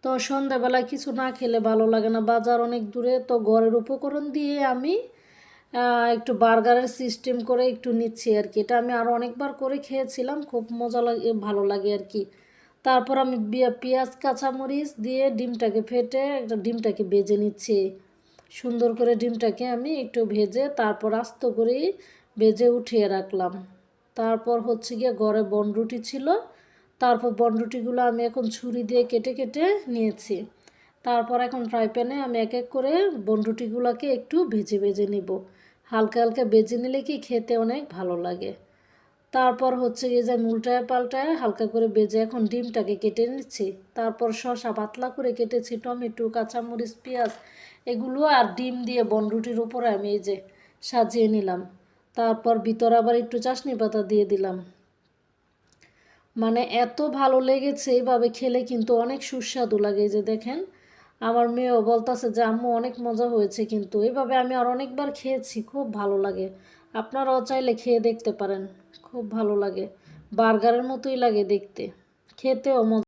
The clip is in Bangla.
তো সন্ধ্যাবেলায় কিছু না খেলে ভালো লাগে না, বাজার অনেক দূরে। তো ঘরের উপকরণ দিয়ে আমি একটু বার্গারের সিস্টেম করে একটু নিচ্ছি আর কি। এটা আমি আরও অনেকবার করে খেয়েছিলাম, খুব মজা লাগে, ভালো লাগে আর কি। তারপর আমি পেঁয়াজ কাঁচামরিচ দিয়ে ডিমটাকে ফেটে একটা ডিমটাকে ভেজে নিচ্ছি সুন্দর করে। ডিমটাকে আমি একটু ভেজে তারপর আস্ত করেই ভেজে উঠিয়ে রাখলাম। তারপর হচ্ছে গিয়ে ঘরে বনরুটি ছিল, তারপর বনরুটিগুলো আমি এখন ছুরি দিয়ে কেটে কেটে নিয়েছি। তারপর এখন ফ্রাই প্যানে আমি এক এক করে বনরুটিগুলোকে একটু ভেজে ভেজে নিব। হালকা হালকা ভেজে নিলে কি খেতে অনেক ভালো লাগে। তারপর হচ্ছে গিয়ে যে উল্টায় পাল্টায় হালকা করে ভেজে এখন ডিমটাকে কেটে নিচ্ছি। তারপর শসা পাতলা করে কেটেছি, টমেটো, কাঁচামরিচ, পেঁয়াজ এগুলো আর ডিম দিয়ে বনরুটির উপরে আমি এই যে সাজিয়ে নিলাম। তারপর ভিতরে আবার একটু চাশনি পাতা দিয়ে দিলাম। মানে এত ভালো লেগেছে, এইভাবে খেলে কিন্তু অনেক সুস্বাদু লাগে। যে দেখেন আমার মেয়েও বলতেছে যে আম্মু অনেক মজা হয়েছে, কিন্তু এইভাবে আমি আর অনেকবার খেয়েছি, খুব ভালো লাগে। আপনারাও চাইলে খেয়ে দেখতে পারেন, খুব ভালো লাগে, বার্গারের মতোই লাগে দেখতে, খেতেও মজা।